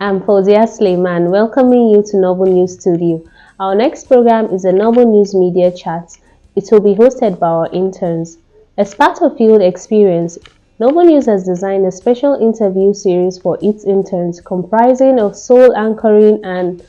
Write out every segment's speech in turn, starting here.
I'm Fozia Sleiman, welcoming you to Noblenews Studio. Our next program is a Noblenews Media Chat. It will be hosted by our interns. As part of field experience, Noblenews has designed a special interview series for its interns comprising of sole anchoring and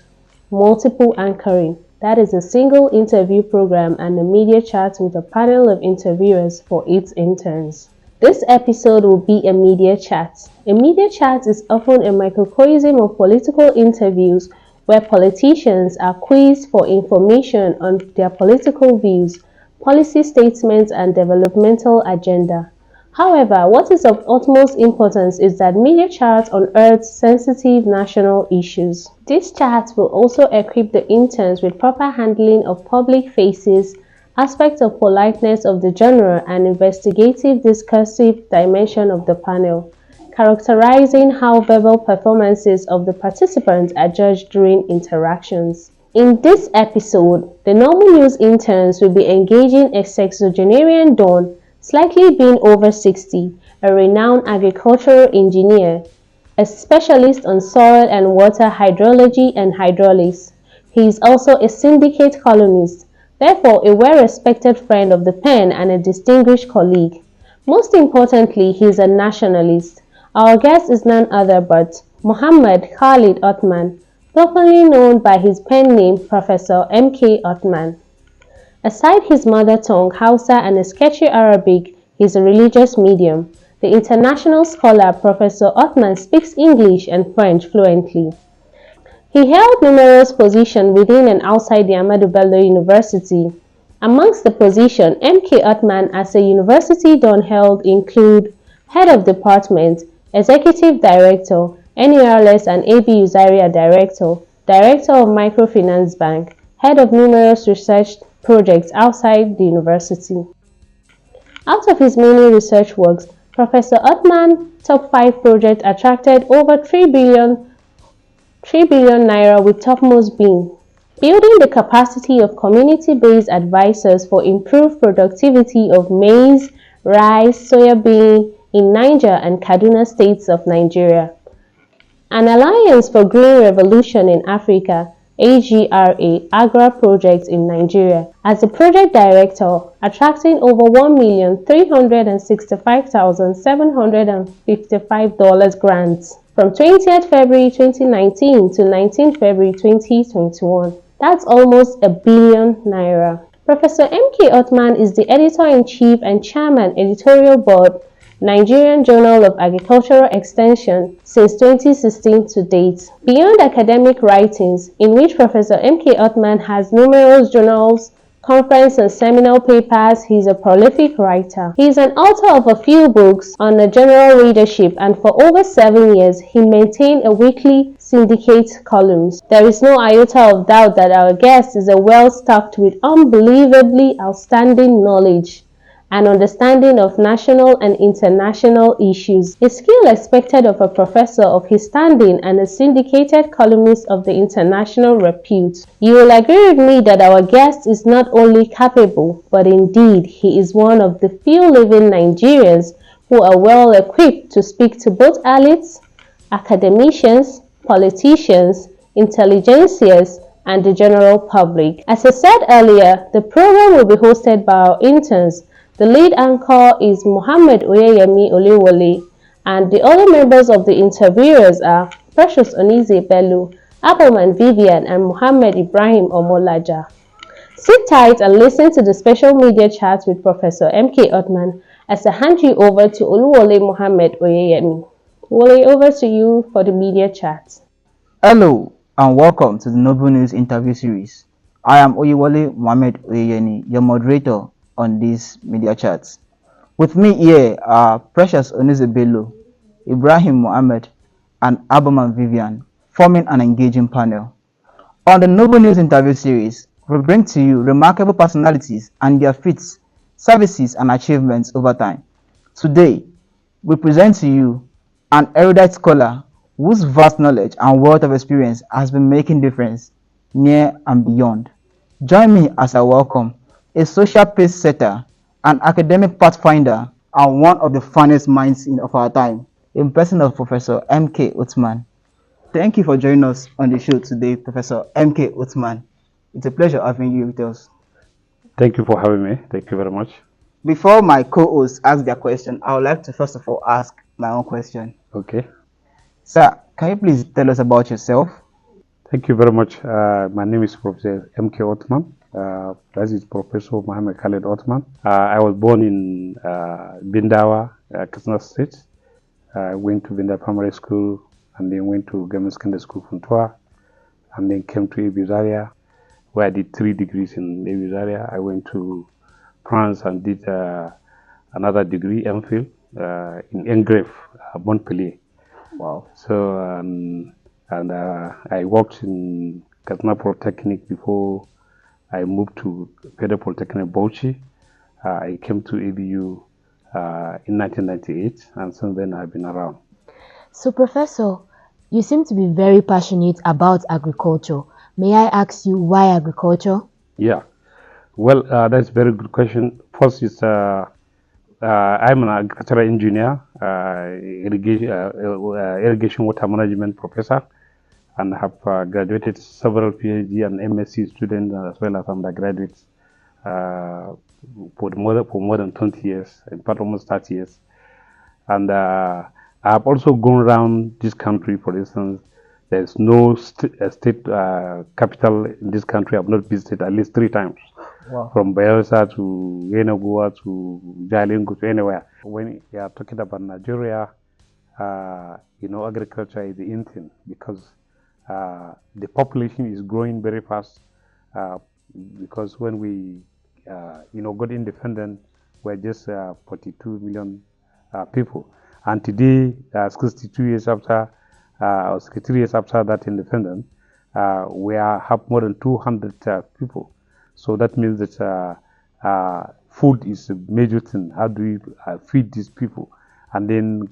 multiple anchoring. That is a single interview program and a media chat with a panel of interviewers for its interns. This episode will be a media chat. A media chat is often a microcosm of political interviews where politicians are quizzed for information on their political views, policy statements, and developmental agenda. However, what is of utmost importance is that media chats unearth sensitive national issues. These chats will also equip the interns with proper handling of public faces, aspects of politeness of the genre, and investigative discursive dimension of the panel, characterizing how verbal performances of the participants are judged during interactions. In this episode, the Noblenews interns will be engaging a sexagenarian don, slightly being over 60, a renowned agricultural engineer, a specialist on soil and water hydrology and hydraulics. He is also a syndicate columnist, therefore a well-respected friend of the pen and a distinguished colleague. Most importantly, he is a nationalist. Our guest is none other but Mohammed Khalid OTHMAN, properly known by his pen name Professor MK Othman. Aside his mother tongue Hausa and a sketchy Arabic, he is a religious medium. The international scholar Professor Othman speaks English and French fluently. He held numerous positions within and outside the Ahmadu Bello University. Amongst the positions MK Othman as a university don held include Head of Department, Executive Director, NERLS and AB Zaria Director, Director of Microfinance Bank, Head of numerous research projects outside the university. Out of his many research works, Professor Othman's top 5 projects attracted over 3 billion naira, with topmost being building the capacity of community-based advisors for improved productivity of maize, rice, soybean in Niger and Kaduna states of Nigeria, an Alliance for Green Revolution in Africa AGRA Agra project in Nigeria as the project director, attracting over $1,365,755 grants from 20th February 2019 to 19th February 2021. That's almost a billion naira. Professor MK Othman is the editor-in-chief and chairman, Editorial Board, Nigerian Journal of Agricultural Extension since 2016 to date. Beyond academic writings, in which Professor MK Othman has numerous journals, conference and seminar papers, he is a prolific writer. He is an author of a few books on the general readership, and for over 7 years, he maintained a weekly syndicate columns. There is no iota of doubt that our guest is a well-stocked with unbelievably outstanding knowledge and understanding of national and international issues, a skill expected of a professor of his standing and a syndicated columnist of the international repute. You will agree with me that our guest is not only capable, but indeed he is one of the few living Nigerians who are well equipped to speak to both elites, academicians, politicians, intelligentsias, and the general public. As I said earlier, the program will be hosted by our interns. The lead anchor is Mohammed Khalid, and the other members of the interviewers are Precious Onize Bello, Appleman Vivian, and Muhammad Ibrahim Omolaja. Sit tight and listen to the special media chat with Professor MK Othman as I hand you over to Oluwole Mohammed Oyeyemi. Wole, over to you for the media chat. Hello and welcome to the Noblenews interview series. I am Oyewole Mohammed Oyeyemi, your moderator on this media chat. With me here are Precious Onize Bello, Ibrahim Mohammed, and Abaman Vivian, forming an engaging panel. On the Noblenews interview series, we bring to you remarkable personalities and their feats, services, and achievements over time. Today, we present to you an erudite scholar whose vast knowledge and wealth of experience has been making difference near and beyond. Join me as I welcome a social pace setter, an academic pathfinder, and one of the finest minds of our time, in person of Professor MK Othman. Thank you for joining us on the show today, Professor MK Othman. It's a pleasure having you with us. Thank you for having me. Thank you very much. Before my co-hosts ask their question, I would like to first of all ask my own question. Okay. Sir, can you please tell us about yourself? Thank you very much. My name is Professor MK Othman. That is Professor Mohammed Khalid OTHMAN. I was born in Bindawa, Katsina State. I went to Bindawa Primary School and then went to Government Secondary School Funtua and then came to Abu Zaria, where I did 3 degrees in Abu Zaria. I went to France and did another degree, MPhil, in Engrave, Montpellier. Wow. So, and I worked in Katsina Polytechnic before I moved to Federal Polytechnic Bauchi. I came to ABU in 1998, and since then I've been around. So, Professor, you seem to be very passionate about agriculture. May I ask you why agriculture? Yeah, well, that's a very good question. First is I'm an agricultural engineer, irrigation water management professor, and have graduated several PhD and MSc students as well as undergraduates for more than 20 years, in fact almost 30 years. And I have also gone around this country. For instance, there's no state capital in this country I've not visited at least 3 times. Wow. From Bayelsa to Yenagoa to Jalingo to anywhere. When you are talking about Nigeria, agriculture is the in thing because the population is growing very fast. Because when we, got independent, we're just 42 million people, and today, 62 years after, or 63 years after that independence, we have more than 200 people. So that means that food is a major thing. How do we feed these people? And then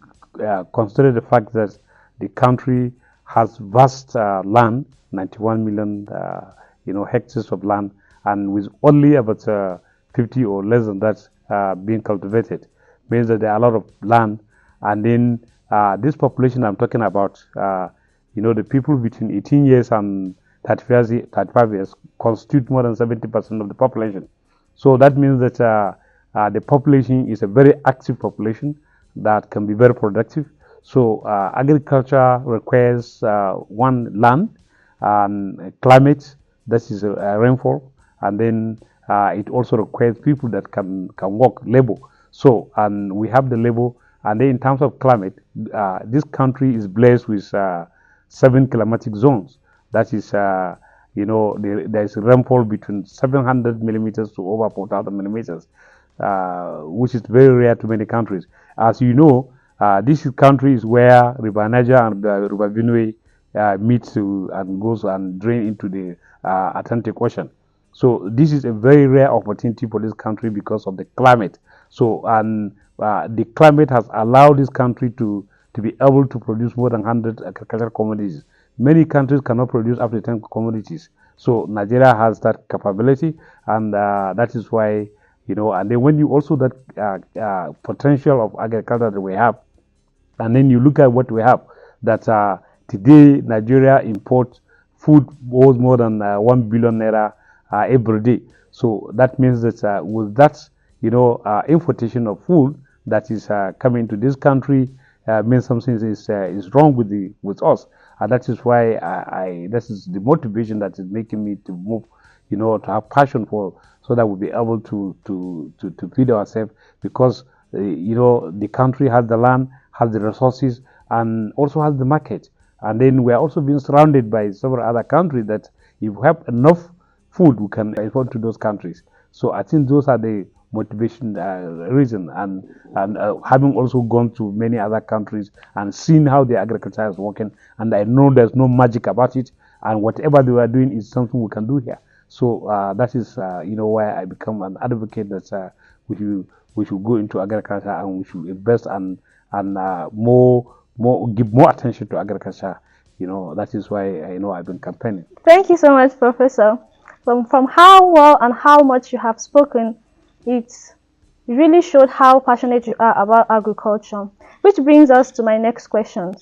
consider the fact that the country has vast land, 91 million hectares of land, and with only about 50 or less than that being cultivated, means that there are a lot of land. And then this population I'm talking about, the people between 18 years and 35 years constitute more than 70% of the population. So that means that the population is a very active population that can be very productive. So agriculture requires one, land, and climate, that is rainfall, and then it also requires people that can work, labor. So, and we have the labor, and then in terms of climate, this country is blessed with 7 climatic zones. That is, there is rainfall between 700 millimeters to over 4,000 millimeters, which is very rare to many countries. As you know, this country is where River Niger and River Benue meet and goes and drain into the Atlantic Ocean. So this is a very rare opportunity for this country because of the climate. So, and the climate has allowed this country to be able to produce more than 100 agricultural commodities. Many countries cannot produce up to 10 commodities. So Nigeria has that capability, and that is why, and then when you also that potential of agriculture that we have, and then you look at what we have, that today Nigeria imports food worth more than 1 billion naira every day. So that means that with that, importation of food that is coming to this country means something is wrong with us, and that is why this is the motivation that is making me to move, to have passion for, so that we'll be able to feed ourselves, because the country has the land, has the resources, and also has the market. And then we are also being surrounded by several other countries that if we have enough food, we can export to those countries. So I think those are the motivation reason, and having also gone to many other countries and seen how the agriculture is working, and I know there's no magic about it, and whatever they are doing is something we can do here. So that is why I become an advocate that we should go into agriculture, and we should invest and give more attention to agriculture. That is why I've been campaigning. Thank you so much, Professor. From how well and how much you have spoken, it really showed how passionate you are about agriculture, which brings us to my next question.